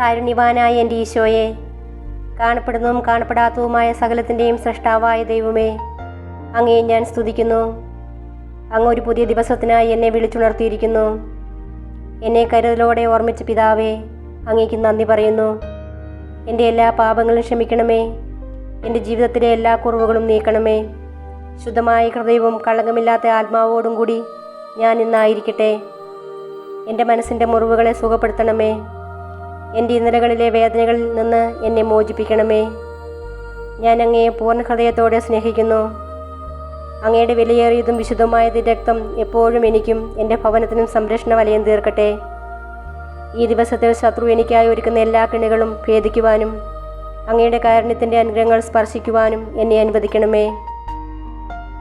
കാരുണ്യവാനായ എൻ്റെ ഈശോയെ, കാണപ്പെടുന്നതും കാണപ്പെടാത്തതുമായ സകലത്തിൻ്റെയും സൃഷ്ടാവായ ദൈവമേ, അങ്ങയെ ഞാൻ സ്തുതിക്കുന്നു. അങ്ങ് ഒരു പുതിയ ദിവസത്തിനായി എന്നെ വിളിച്ചുണർത്തിയിരിക്കുന്നു. എന്നെ കരുതലോടെ ഓർമ്മിച്ച പിതാവേ, അങ്ങേക്ക് നന്ദി പറയുന്നു. എൻ്റെ എല്ലാ പാപങ്ങളും ക്ഷമിക്കണമേ. എൻ്റെ ജീവിതത്തിലെ എല്ലാ കുറവുകളും നീക്കണമേ. ശുദ്ധമായ ഹൃദയവും കളങ്കമില്ലാത്ത ആത്മാവോടും കൂടി ഞാൻ ഇന്നായിരിക്കട്ടെ. എൻ്റെ മനസ്സിൻ്റെ മുറിവുകളെ സുഖപ്പെടുത്തണമേ. എൻ്റെ ഇന്നലകളിലെ വേദനകളിൽ നിന്ന് എന്നെ മോചിപ്പിക്കണമേ. ഞാൻ അങ്ങയെ പൂർണ്ണ ഹൃദയത്തോടെ സ്നേഹിക്കുന്നു. അങ്ങയുടെ വിലയേറിയതും വിശുദ്ധമായ രക്തം എപ്പോഴും എനിക്കും എൻ്റെ ഭവനത്തിനും സംരക്ഷണ വലയം തീർക്കട്ടെ. ഈ ദിവസത്തിൽ ശത്രു എനിക്കായി ഒരുക്കുന്ന എല്ലാ കെണികളും ഭേദിക്കുവാനും അങ്ങയുടെ കാരുണ്യത്തിൻ്റെ അനുഗ്രഹങ്ങൾ സ്പർശിക്കുവാനും എന്നെ അനുവദിക്കണമേ.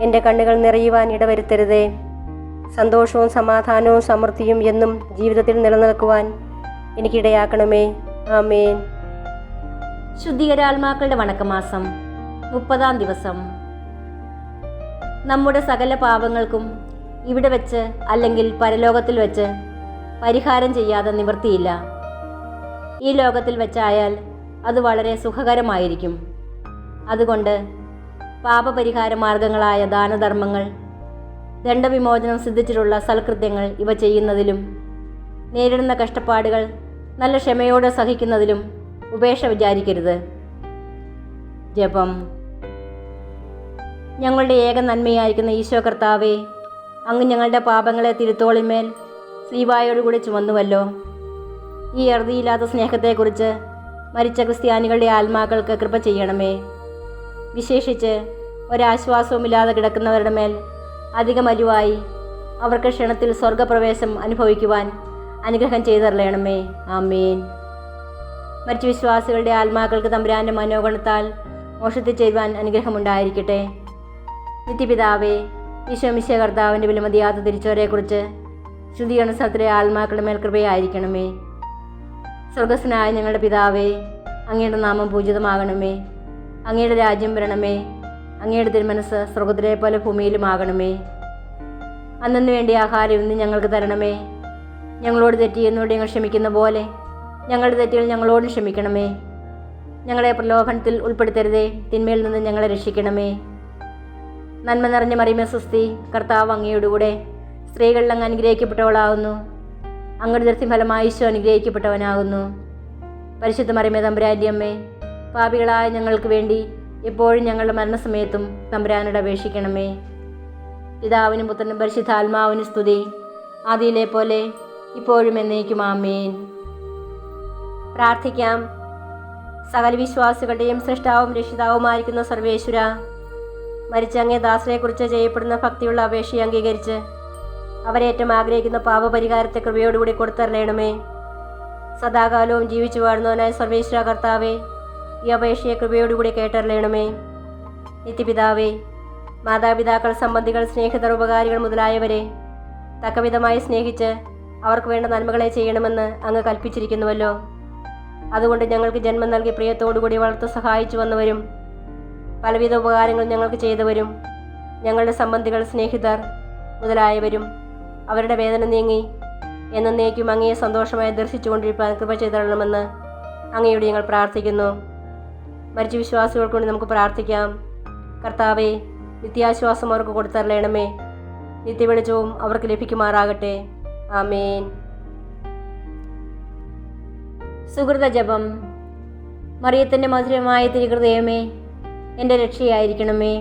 എൻ്റെ കണ്ണുകൾ നിറയുവാൻ ഇടവരുത്തരുതേ. സന്തോഷവും സമാധാനവും സമൃദ്ധിയും എന്നും ജീവിതത്തിൽ നിലനിൽക്കുവാൻ എനിക്കിടയാക്കണമേ. ആമേൻ. ശുദ്ധീകരാത്മാക്കളുടെ വണക്കമാസം 30-ാം ദിവസം. നമ്മുടെ സകല പാപങ്ങൾക്കും ഇവിടെ വെച്ച് അല്ലെങ്കിൽ പരലോകത്തിൽ വെച്ച് പരിഹാരം ചെയ്യാതെ നിവൃത്തിയില്ല. ഈ ലോകത്തിൽ വെച്ചായാൽ അത് വളരെ സുഖകരമായിരിക്കും. അതുകൊണ്ട് പാപപരിഹാര മാർഗങ്ങളായ ദാനധർമ്മങ്ങൾ, ദണ്ഡവിമോചനം സിദ്ധിച്ചിട്ടുള്ള സൽകൃത്യങ്ങൾ ഇവ ചെയ്യുന്നതിലും നേരിടുന്ന കഷ്ടപ്പാടുകൾ നല്ല ക്ഷമയോടെ സഹിക്കുന്നതിലും ഉപേക്ഷ വിചാരിക്കരുത്. ജപം. ഞങ്ങളുടെ ഏക നന്മയായിരിക്കുന്ന ഈശോ കർത്താവേ, അങ്ങ് ഞങ്ങളുടെ പാപങ്ങളെ തിരുത്തോളിന്മേൽ സ്ലീവായോടുകൂടി ചുമന്നുവല്ലോ. ഈ അറുതിയില്ലാത്ത സ്നേഹത്തെക്കുറിച്ച് മരിച്ച ക്രിസ്ത്യാനികളുടെ ആത്മാക്കൾക്ക് കൃപ ചെയ്യണമേ. വിശേഷിച്ച് ഒരാശ്വാസവുമില്ലാതെ കിടക്കുന്നവരുടെ മേൽ അധികമരുവായി അവർക്ക് ക്ഷണത്തിൽ സ്വർഗപ്രവേശം അനുഭവിക്കുവാൻ അനുഗ്രഹം ചെയ്തരളയണമേ. ആമേൻ. മറ്റു വിശ്വാസികളുടെ ആത്മാക്കൾക്ക് തമ്പുരാൻ്റെ മനോഗണത്താൽ മോക്ഷത്തിൽ ചെയ്യുവാൻ അനുഗ്രഹമുണ്ടായിരിക്കട്ടെ. നിത്യപിതാവേ, ഈശോ മിശിഹാ കർത്താവിൻ്റെ വിലമതിയാത്ത തിരിച്ചവരെക്കുറിച്ച് ശുദ്ധീകരണ സ്ഥലത്തിലെ ആത്മാക്കളുടെ മേൽ കൃപയായിരിക്കണമേ. സ്വർഗസ്വനായ ഞങ്ങളുടെ പിതാവേ, അങ്ങയുടെ നാമം പൂജിതമാകണമേ. അങ്ങയുടെ രാജ്യം വരണമേ. അങ്ങയുടെ തിരുമനസ് സ്വർഗത്തിലെ പോലെ ഭൂമിയിലുമാകണമേ. അന്നു വേണ്ടിയ ആഹാരം ഇന്ന് ഞങ്ങൾക്ക് തരണമേ. ഞങ്ങളോട് തെറ്റിയെന്നോട് ഞങ്ങൾ ക്ഷമിക്കുന്ന പോലെ ഞങ്ങളുടെ തെറ്റുകൾ ഞങ്ങളോടും ക്ഷമിക്കണമേ. ഞങ്ങളെ പ്രലോഭനത്തിൽ ഉൾപ്പെടുത്തരുതേ. തിന്മയിൽ നിന്ന് ഞങ്ങളെ രക്ഷിക്കണമേ. നന്മ നിറഞ്ഞ മറിയമേ സ്വസ്തി, കർത്താവ് അങ്ങയോടുകൂടെ സ്ത്രീകളിൽ അങ്ങ് അനുഗ്രഹിക്കപ്പെട്ടവളാകുന്നു. അങ്ങയുടെ ദൃഷ്ടിഫലമായി ഈശോ അനുഗ്രഹിക്കപ്പെട്ടവനാകുന്നു. പരിശുദ്ധ മറിയമേ തമ്പുരാൻ്റെ അമ്മേ, പാപികളായ ഞങ്ങൾക്ക് വേണ്ടി എപ്പോഴും ഞങ്ങളുടെ മരണസമയത്തും തമ്പുരാനോട് അപേക്ഷിക്കണമേ. പിതാവിനും പുത്രനും പരിശുദ്ധാത്മാവിനും സ്തുതി, ആദിയിലെ പോലെ ഇപ്പോഴും എന്നേക്കും. ആമേൻ. പ്രാർത്ഥിക്കാം. സകല വിശ്വാസികളുടെയും സൃഷ്ടാവും രക്ഷിതാവുമായിരിക്കുന്ന സർവേശ്വര, മരിച്ച അങ്ങേ ദാസനെക്കുറിച്ച് ചെയ്യപ്പെടുന്ന ഭക്തിയുള്ള അപേക്ഷയെ അംഗീകരിച്ച് അവരേറ്റം ആഗ്രഹിക്കുന്ന പാപപരിഹാരത്തെ കൃപയോടുകൂടി കൊടുത്തരളയണമേ. സദാകാലവും ജീവിച്ചു വാഴുന്നവനായ സർവേശ്വര കർത്താവേ, ഈ അപേക്ഷയെ കൃപയോടുകൂടി കേട്ടരളയണമേ. നിത്യപിതാവേ, മാതാപിതാക്കൾ, സംബന്ധികൾ, സ്നേഹിതർ, ഉപകാരികൾ മുതലായവരെ തക്കവിധമായി സ്നേഹിച്ച് അവർക്ക് വേണ്ട നന്മകളെ ചെയ്യണമെന്ന് അങ്ങ് കൽപ്പിച്ചിരിക്കുന്നുവല്ലോ. അതുകൊണ്ട് ഞങ്ങൾക്ക് ജന്മം നൽകി പ്രിയത്തോടുകൂടി വളർത്തു സഹായിച്ചു വന്നവരും പലവിധ ഉപകാരങ്ങൾ ഞങ്ങൾക്ക് ചെയ്തവരും ഞങ്ങളുടെ സംബന്ധികൾ, സ്നേഹിതർ മുതലായവരും അവരുടെ വേദന നീങ്ങി എന്നേക്കും അങ്ങയെ സന്തോഷമായി ദർശിച്ചുകൊണ്ടിരിക്കാൻ കൃപ ചെയ്തരണമെന്ന് അങ്ങയോട് ഞങ്ങൾ പ്രാർത്ഥിക്കുന്നു. മരിച്ച വിശ്വാസികൾക്ക് വേണ്ടി നമുക്ക് പ്രാർത്ഥിക്കാം. കർത്താവേ, നിത്യാശ്വാസം അവർക്ക് കൊടുത്തരളയണമേ. നിത്യവെളിച്ചവും അവർക്ക് ലഭിക്കുമാറാകട്ടെ. ആമേൻ. സുഹൃത ജപം. മറിയത്തിൻ്റെ മധുരമായ തിരുഹൃദയമേ, എൻ്റെ രക്ഷയായിരിക്കണമേ.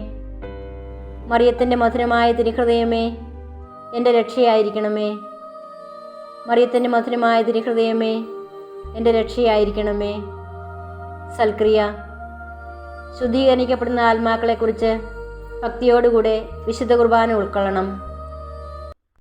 മറിയത്തിൻ്റെ മധുരമായ തിരുഹൃദയമേ, എൻ്റെ രക്ഷയായിരിക്കണമേ. മറിയത്തിൻ്റെ മധുരമായ തിരുഹൃദയമേ, എൻ്റെ രക്ഷയായിരിക്കണമേ. സൽക്രിയ. ശുദ്ധീകരിക്കപ്പെടുന്ന ആത്മാക്കളെക്കുറിച്ച് ഭക്തിയോടുകൂടെ വിശുദ്ധ കുർബാന ഉൾക്കൊള്ളണം.